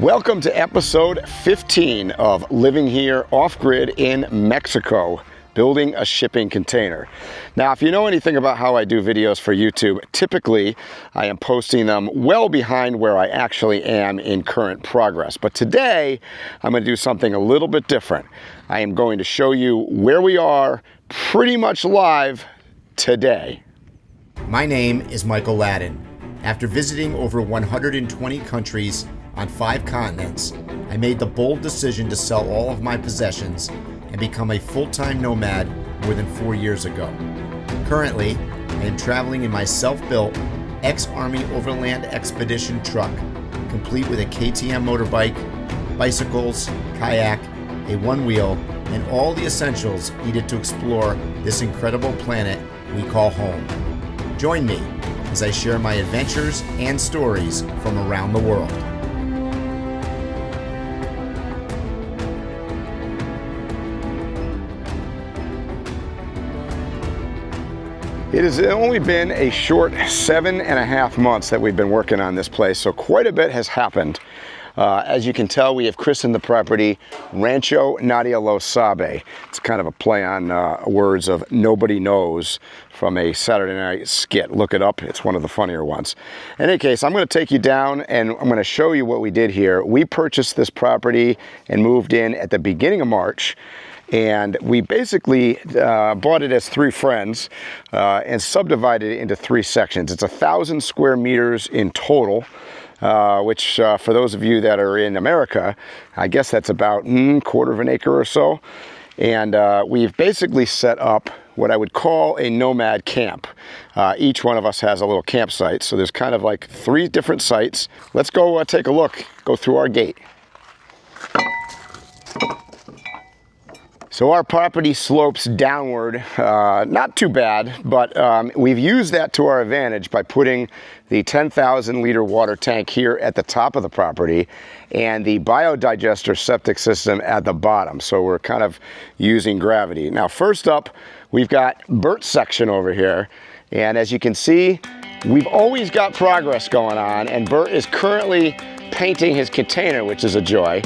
Welcome to episode 15 of Living Here Off-Grid in Mexico, building a shipping container. Now, if you know anything about how I do videos for YouTube, typically I am posting them well behind where I actually am in current progress. But today, I'm going to do something a little bit different. I am going to show you where we are pretty much live today. My name is Michael LADDEN. After visiting over 120 countries on 5 continents, I made the bold decision to sell all of my possessions and become a full-time nomad more than 4 years ago. Currently, I am traveling in my self-built ex-Army overland expedition truck, complete with a KTM motorbike, bicycles, kayak, a Onewheel, and all the essentials needed to explore this incredible planet we call home. Join me as I share my adventures and stories from around the world. It has only been a short 7.5 months that we've been working on this place, so quite a bit has happened. As you can tell, we have christened the property Rancho Nadia Lo Sabe. It's kind of a play on words of nobody knows from a Saturday night skit. Look it up, it's one of the funnier ones. In any case, I'm going to take you down and I'm going to show you what we did here. We purchased this property and moved in at the beginning of March. And we basically bought it as 3 friends and subdivided it into 3 sections. It's 1,000 square meters in total, which for those of you that are in America, I guess that's about quarter of an acre or so. And we've basically set up what I would call a nomad camp. Each one of us has a little campsite. So there's kind of like 3 different sites. Let's go take a look, go through our gate. So our property slopes downward, not too bad, but we've used that to our advantage by putting the 10,000 liter water tank here at the top of the property and the biodigester septic system at the bottom. So we're kind of using gravity. Now, first up, we've got Bert's section over here. And as you can see, we've always got progress going on, and Bert is currently painting his container, which is a joy.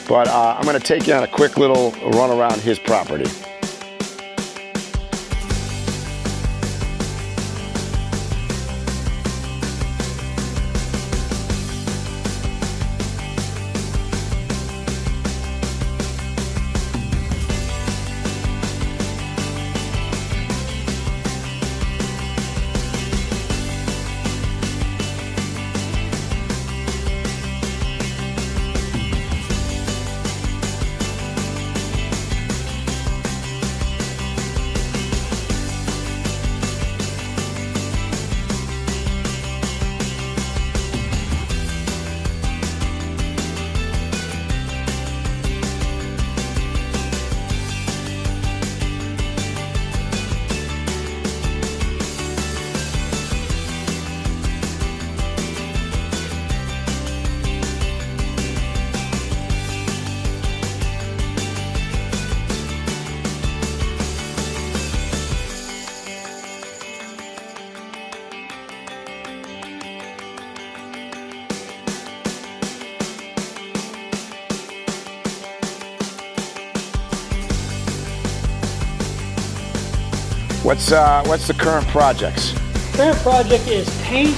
But I'm going to take you on a quick little run around his property. What's the current projects? Current project is paint.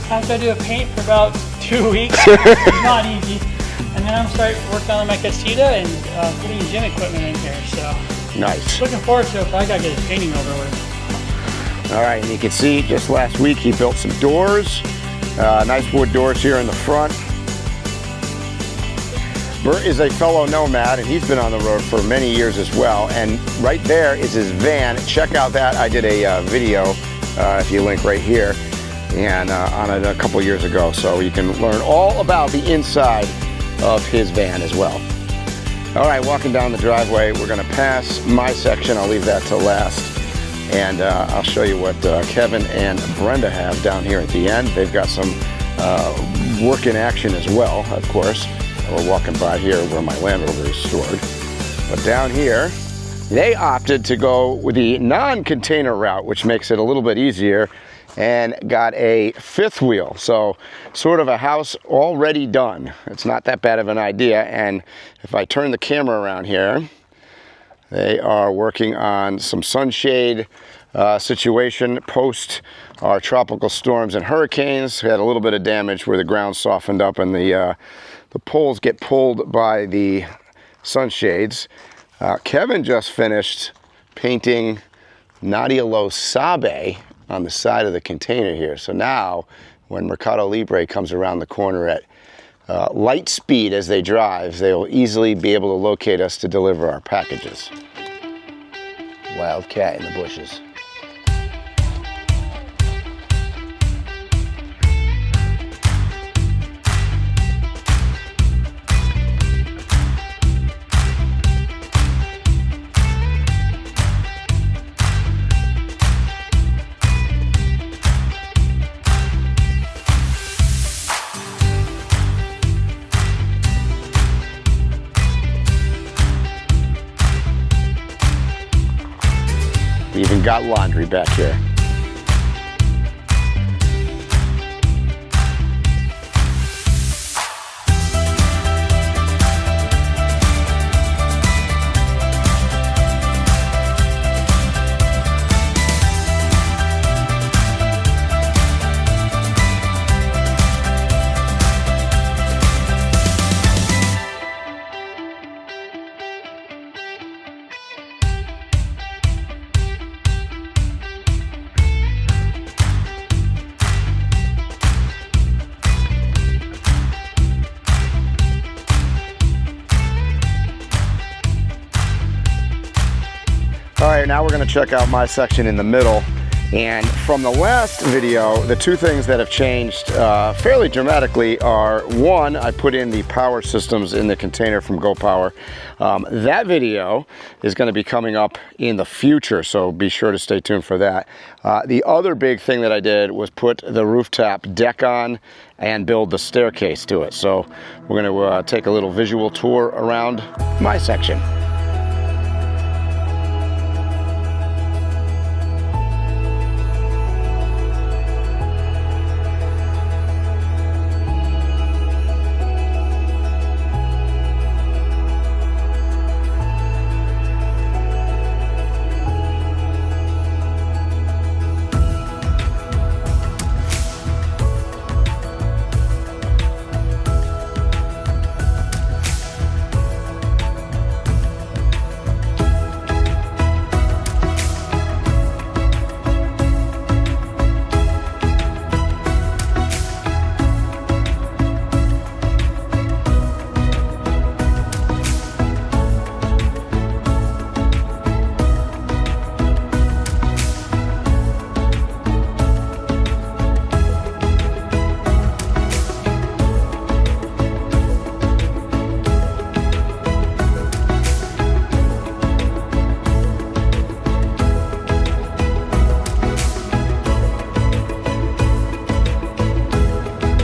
After I do a paint for about 2 weeks, it's not easy. And then I'm starting working on my casita and putting gym equipment in here. So Nice. Looking forward to it, but I gotta get his painting over with. All right, and you can see just last week he built some doors, nice wood doors here in the front. Bert is a fellow nomad, and he's been on the road for many years as well. And right there is his van. Check out that. I did a video, if you link right here, and on it a couple years ago. So you can learn all about the inside of his van as well. All right, walking down the driveway, we're gonna pass my section. I'll leave that to last. And I'll show you what Kevin and Brenda have down here at the end. They've got some work in action as well, of course. We're walking by here where my Land Rover is stored. But down here, they opted to go with the non-container route, which makes it a little bit easier and got a fifth wheel. So sort of a house already done. It's not that bad of an idea. And if I turn the camera around here, they are working on some sunshade situation post our tropical storms and hurricanes. We had a little bit of damage where the ground softened up and the poles get pulled by the sunshades. Kevin just finished painting Nadia Lo Sabe on the side of the container here. So now when Mercado Libre comes around the corner at light speed as they drive, they will easily be able to locate us to deliver our packages. Wild cat in the bushes. We even got laundry back here. All right, now we're gonna check out my section in the middle. And from the last video, the two things that have changed fairly dramatically are, one, I put in the power systems in the container from GoPower. That video is gonna be coming up in the future, so be sure to stay tuned for that. The other big thing that I did was put the rooftop deck on and build the staircase to it. So we're gonna take a little visual tour around my section.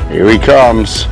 Here he comes.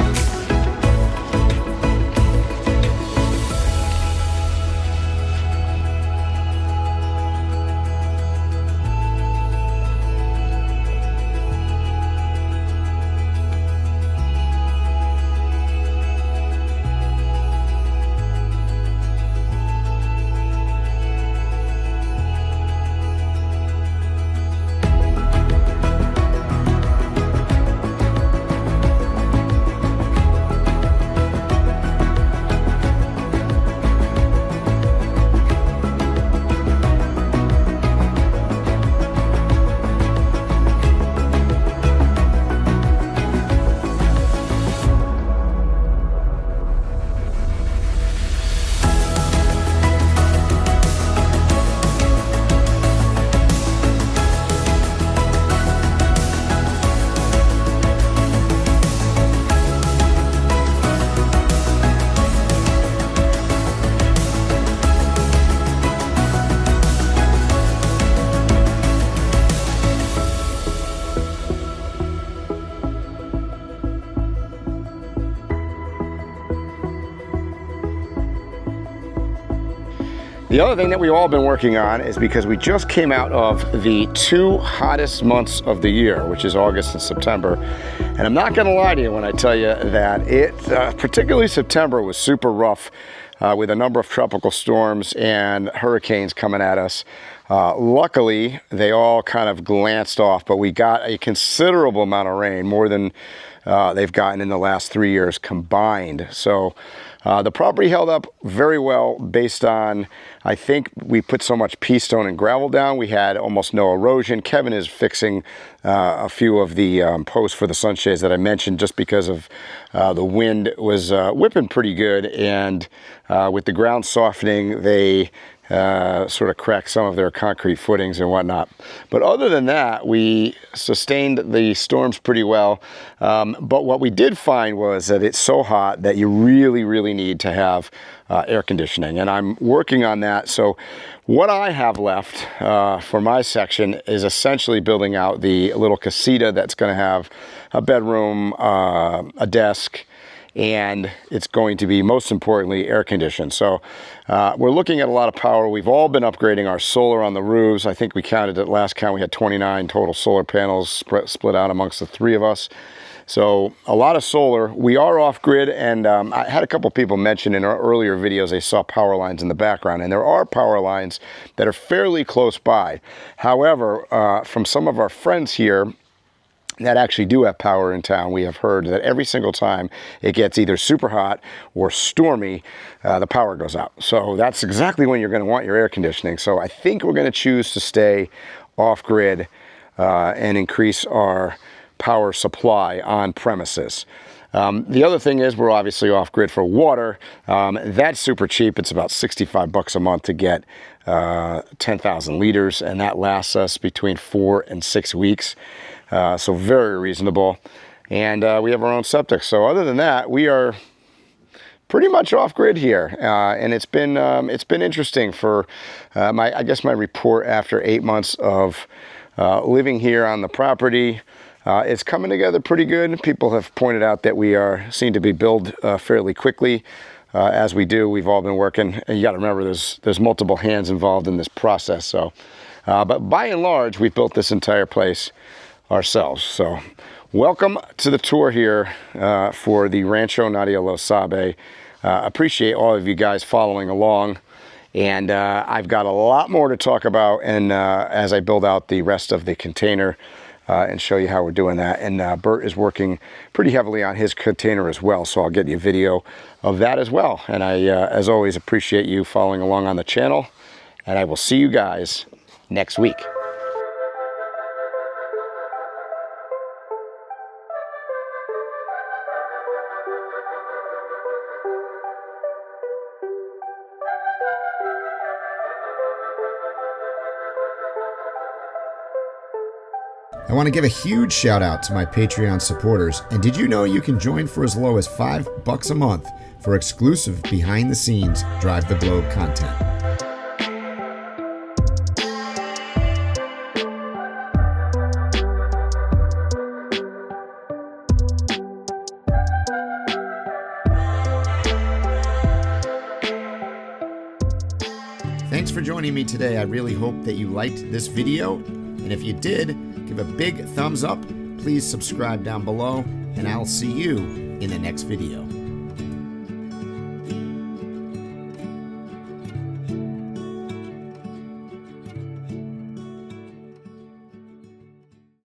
The other thing that we've all been working on is because we just came out of the 2 hottest months of the year, which is August and September. And I'm not gonna lie to you when I tell you that particularly September was super rough with a number of tropical storms and hurricanes coming at us. Luckily, they all kind of glanced off, but we got a considerable amount of rain, more than they've gotten in the last 3 years combined. So the property held up very well based on, I think we put so much pea stone and gravel down, we had almost no erosion. Kevin is fixing a few of the posts for the sunshades that I mentioned, just because of the wind was whipping pretty good, and with the ground softening, they sort of cracked some of their concrete footings and whatnot. But other than that, we sustained the storms pretty well. But what we did find was that it's so hot that you really need to have air conditioning, and I'm working on that. So what I have left for my section is essentially building out the little casita that's going to have a bedroom, a desk, and it's going to be, most importantly, air conditioned. So we're looking at a lot of power. We've all been upgrading our solar on the roofs. I think we counted at last count, we had 29 total solar panels split out amongst the 3 of us. So a lot of solar. We are off grid, and I had a couple people mention in our earlier videos they saw power lines in the background, and there are power lines that are fairly close by. However, from some of our friends here that actually do have power in town, we have heard that every single time it gets either super hot or stormy, the power goes out. So that's exactly when you're going to want your air conditioning. So I think we're going to choose to stay off grid and increase our power supply on premises. The other thing is we're obviously off grid for water. That's super cheap. It's about 65 bucks a month to get 10,000 liters, and that lasts us between 4 and 6 weeks. So very reasonable, and we have our own septic. So other than that, we are pretty much off grid here, and it's been interesting for I guess my report after 8 months of living here on the property. It's coming together pretty good. People have pointed out that we seem to be billed fairly quickly. As we do, we've all been working, and you got to remember there's multiple hands involved in this process. So, but by and large, we've built this entire place ourselves. So welcome to the tour here for the Rancho Nadia Lo Sabe. Appreciate all of you guys following along, and I've got a lot more to talk about, and as I build out the rest of the container and show you how we're doing that. And Bert is working pretty heavily on his container as well, so I'll get you a video of that as well. And I as always appreciate you following along on the channel, and I will see you guys next week. I want to give a huge shout out to my Patreon supporters. And did you know you can join for as low as $5 a month for exclusive behind the scenes Drive the Globe content? Thanks for joining me today. I really hope that you liked this video. And if you did, give a big thumbs up. Please subscribe down below, and I'll see you in the next video.